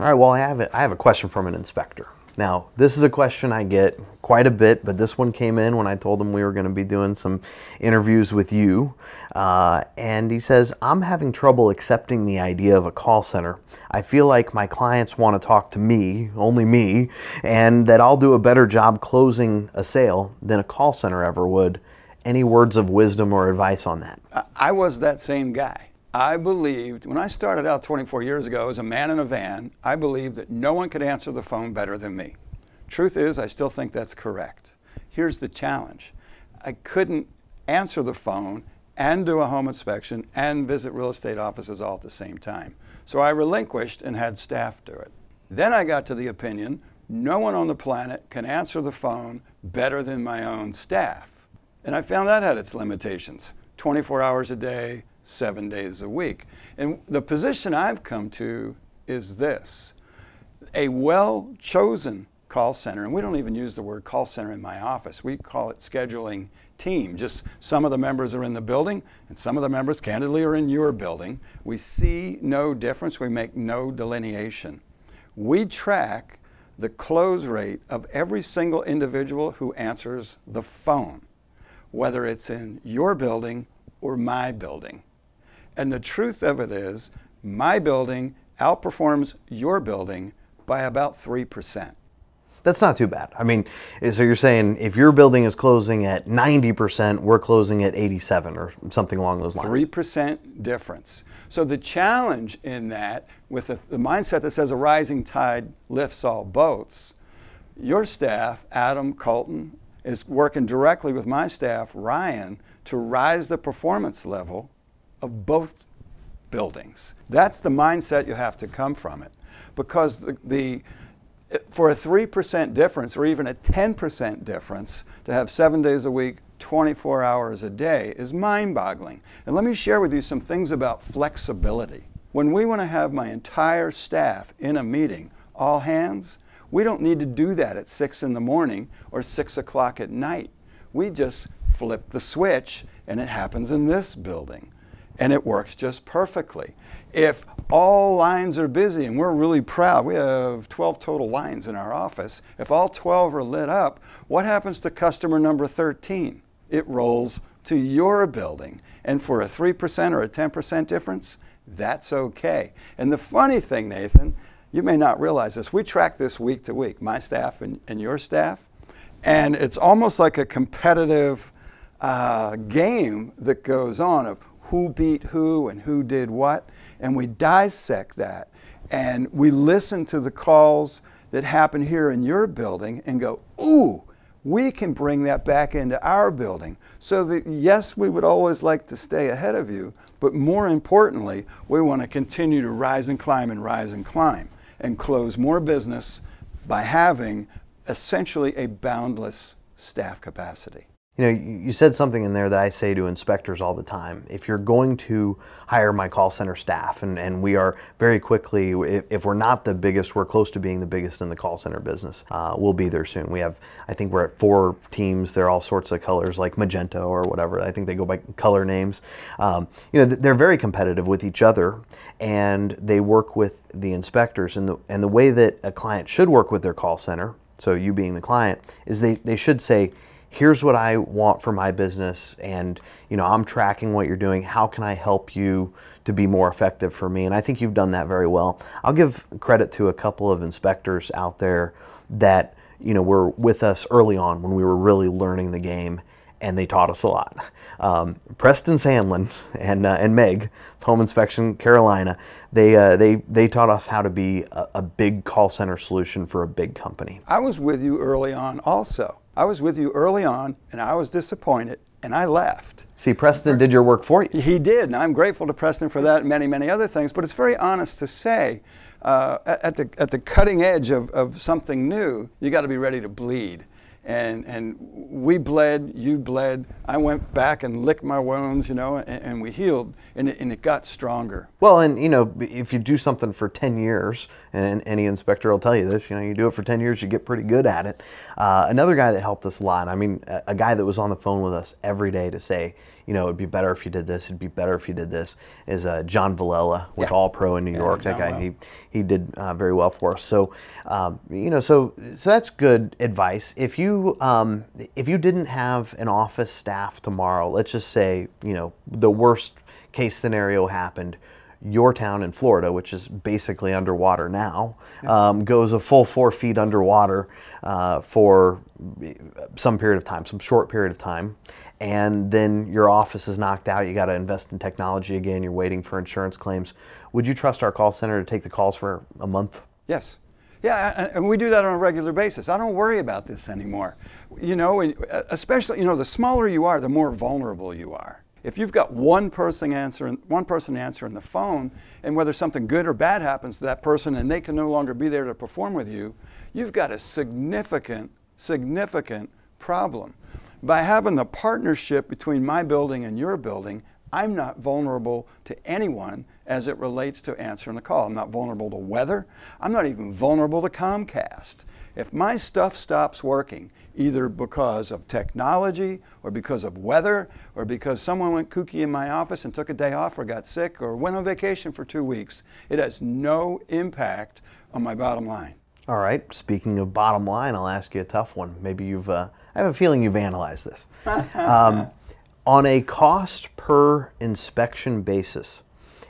All right, well, I have a question from an inspector. Now, this is a question I get quite a bit, but this one came in when I told him we were going to be doing some interviews with you. And he says, I'm having trouble accepting the idea of a call center. I feel like my clients want to talk to me, only me, and that I'll do a better job closing a sale than a call center ever would. Any words of wisdom or advice on that? I was that same guy. I believed, when I started out 24 years ago as a man in a van, I believed that no one could answer the phone better than me. Truth is, I still think that's correct. Here's the challenge. I couldn't answer the phone and do a home inspection and visit real estate offices all at the same time. So I relinquished and had staff do it. Then I got to the opinion, no one on the planet can answer the phone better than my own staff. And I found that had its limitations. 24 hours a day, 7 days a week. And the position I've come to is this: a well-chosen call center, and we don't even use the word call center in my office. We call it scheduling team. Just some of the members are in the building and some of the members candidly are in your building. We see no difference. We make no delineation. We track the close rate of every single individual who answers the phone, whether it's in your building or my building. And the truth of it is, my building outperforms your building by about 3%. That's not too bad. I mean, so you're saying if your building is closing at 90%, we're closing at 87 or something along those lines. 3% difference. So the challenge in that, with the mindset that says a rising tide lifts all boats, your staff, Adam, Colton, is working directly with my staff, Ryan, to rise the performance level of both buildings. That's the mindset you have to come from it. Because for a 3% difference or even a 10% difference, to have 7 days a week, 24 hours a day is mind-boggling. And let me share with you some things about flexibility. When we want to have my entire staff in a meeting, all hands, we don't need to do that at 6 in the morning or 6 o'clock at night. We just flip the switch and it happens in this building. And it works just perfectly. If all lines are busy, and we're really proud, we have 12 total lines in our office. If all 12 are lit up, what happens to customer number 13? It rolls to your building. And for a 3% or a 10% difference, that's okay. And the funny thing, Nathan, you may not realize this, we track this week to week, my staff and your staff, and it's almost like a competitive game that goes on of who beat who and who did what, and we dissect that. And we listen to the calls that happen here in your building and go, ooh, we can bring that back into our building. So that, yes, we would always like to stay ahead of you, but more importantly, we want to continue to rise and climb and close more business by having essentially a boundless staff capacity. You know, you said something in there that I say to inspectors all the time. If you're going to hire my call center staff, and we are very quickly, if we're not the biggest, we're close to being the biggest in the call center business. We'll be there soon. We have, I think we're at 4 teams. They're all sorts of colors like magenta or whatever. I think they go by color names. You know, they're very competitive with each other, and they work with the inspectors. And the way that a client should work with their call center, so you being the client, is they should say, here's what I want for my business, and you know, I'm tracking what you're doing. How can I help you to be more effective for me? And I think you've done that very well. I'll give credit to a couple of inspectors out there that, you know, were with us early on when we were really learning the game, and they taught us a lot. Preston Sandlin and Meg, Home Inspection Carolina, they taught us how to be a big call center solution for a big company. I was with you early on also. I was with you early on, and I was disappointed, and I left. See, Preston did your work for you. He did, and I'm grateful to Preston for that and many, many other things, but it's very honest to say, at the cutting edge of something new, you got to be ready to bleed. And we bled, you bled, I went back and licked my wounds, you know, and we healed, and it got stronger. Well, and you know, if you do something for 10 years, and any inspector will tell you this, you know, you do it for 10 years, you get pretty good at it. Another guy that helped us a lot, I mean, a guy that was on the phone with us every day to say, you know, it'd be better if you did this, it'd be better if you did this, is John Villela with Yeah. All Pro in New York. That John guy, Will. he did very well for us. So, you know, so that's good advice. If you didn't have an office staff tomorrow, let's just say, you know, the worst case scenario happened, your town in Florida, which is basically underwater now, goes a full 4 feet underwater for some period of time, some short period of time, and then your office is knocked out, you got to invest in technology again, you're waiting for insurance claims. Would you trust our call center to take the calls for a month? Yes. Yeah, and we do that on a regular basis. I don't worry about this anymore. You know, especially, you know, the smaller you are, the more vulnerable you are. If you've got one person answering the phone, and whether something good or bad happens to that person and they can no longer be there to perform with you, you've got a significant problem. By having the partnership between my building and your building, I'm not vulnerable to anyone as it relates to answering the call. I'm not vulnerable to weather. I'm not even vulnerable to Comcast. If my stuff stops working, either because of technology or because of weather or because someone went kooky in my office and took a day off or got sick or went on vacation for 2 weeks, it has no impact on my bottom line. All right, speaking of bottom line, I'll ask you a tough one. Maybe I have a feeling you've analyzed this. On a cost per inspection basis,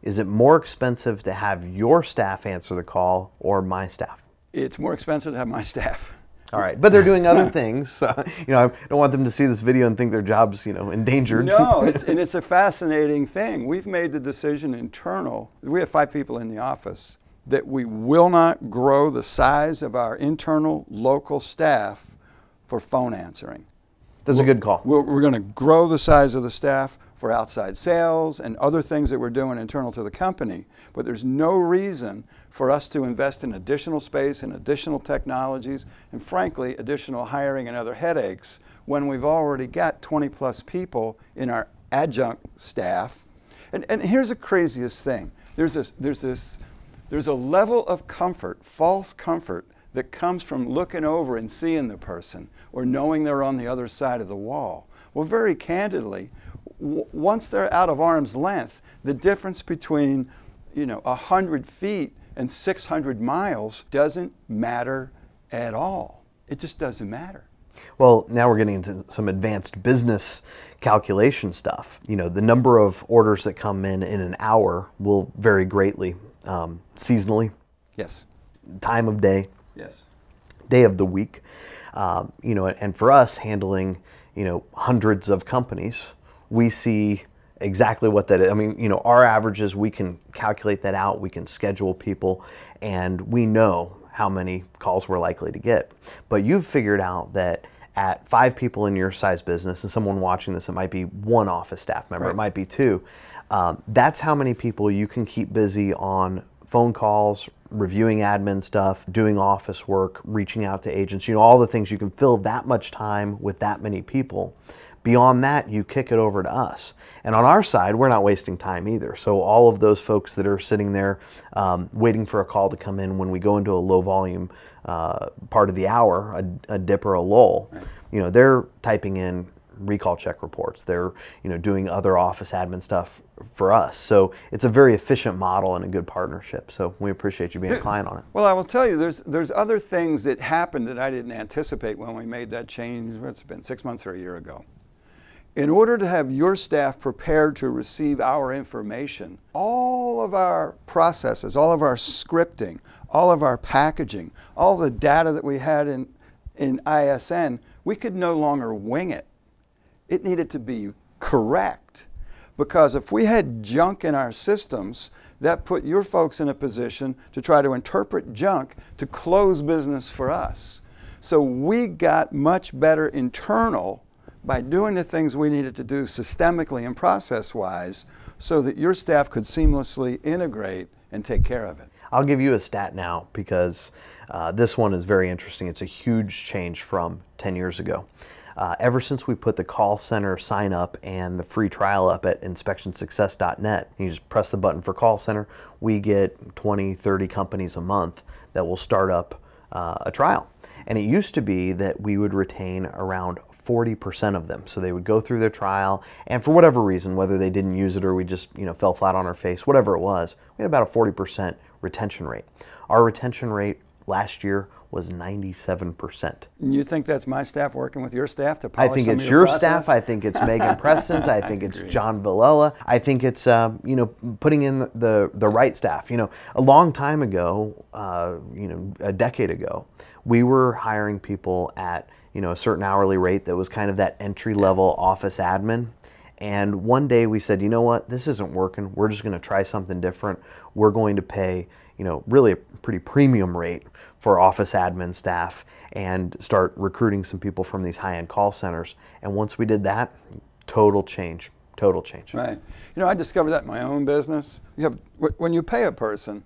is it more expensive to have your staff answer the call or my staff? It's more expensive to have my staff. All right, but they're doing other things. You know, I don't want them to see this video and think their job's, you know, endangered. No, it's a fascinating thing. We've made the decision internal. We have 5 people in the office that we will not grow the size of our internal local staff for phone answering. That's a good call. We're going to grow the size of the staff for outside sales and other things that we're doing internal to the company, but there's no reason for us to invest in additional space and additional technologies and, frankly, additional hiring and other headaches when we've already got 20+ people in our adjunct staff. And here's the craziest thing. There's a level of comfort, false comfort, that comes from looking over and seeing the person or knowing they're on the other side of the wall. Well, very candidly, once they're out of arm's length, the difference between, you know, 100 feet and 600 miles doesn't matter at all. It just doesn't matter. Well, now we're getting into some advanced business calculation stuff. You know, the number of orders that come in an hour will vary greatly seasonally. Yes. Time of day. Yes. Day of the week. You know, and for us handling, you know, hundreds of companies, we see exactly what that is. I mean, you know, our averages, we can calculate that out, we can schedule people, and we know how many calls we're likely to get. But you've figured out that at 5 people in your size business, and someone watching this, it might be 1 office staff member, right. It might be 2. That's how many people you can keep busy on phone calls, reviewing admin stuff, doing office work, reaching out to agents, you know, all the things. You can fill that much time with that many people. Beyond that, you kick it over to us. And on our side, we're not wasting time either. So all of those folks that are sitting there waiting for a call to come in when we go into a low volume part of the hour, a dip or a lull, right. You know, they're typing in recall check reports. They're, you know, doing other office admin stuff for us. So it's a very efficient model and a good partnership. So we appreciate you being a client on it. Well, I will tell you, there's other things that happened that I didn't anticipate when we made that change. It's been 6 months or a year ago. In order to have your staff prepared to receive our information, all of our processes, all of our scripting, all of our packaging, all the data that we had in ISN, we could no longer wing it. It needed to be correct, because if we had junk in our systems, that put your folks in a position to try to interpret junk to close business for us. So we got much better internal by doing the things we needed to do systemically and process-wise so that your staff could seamlessly integrate and take care of it. I'll give you a stat now because this one is very interesting. It's a huge change from 10 years ago. Ever since we put the call center sign up and the free trial up at inspectionsuccess.net, you just press the button for call center, we get 20, 30 companies a month that will start up a trial. And it used to be that we would retain around 40% of them. So they would go through their trial, and for whatever reason, whether they didn't use it or we just fell flat on our face, whatever it was, we had about a 40% retention rate. Our retention rate last year was 97%. And you think that's my staff working with your staff to polish I think some it's of your your process? staff. I think it's Megan Preston's. I think it's John Villela. I think it's putting in the right staff. A long time ago, a decade ago, we were hiring people at a certain hourly rate that was kind of that entry level office admin. And one day we said, you know what, this isn't working. We're just going to try something different. We're going to pay, really a pretty premium rate for office admin staff and start recruiting some people from these high-end call centers. And once we did that, total change, total change. Right. I discovered that in my own business. When you pay a person,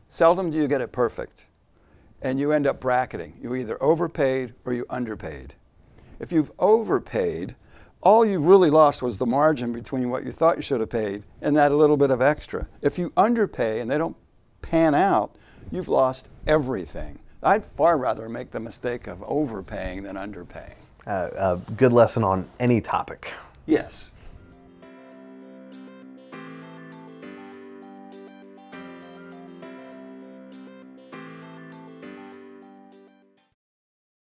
seldom do you get it perfect. And you end up bracketing. You either overpaid or you underpaid. If you've overpaid, all you've really lost was the margin between what you thought you should have paid and that a little bit of extra. If you underpay and they don't pan out, you've lost everything. I'd far rather make the mistake of overpaying than underpaying. A good lesson on any topic. Yes.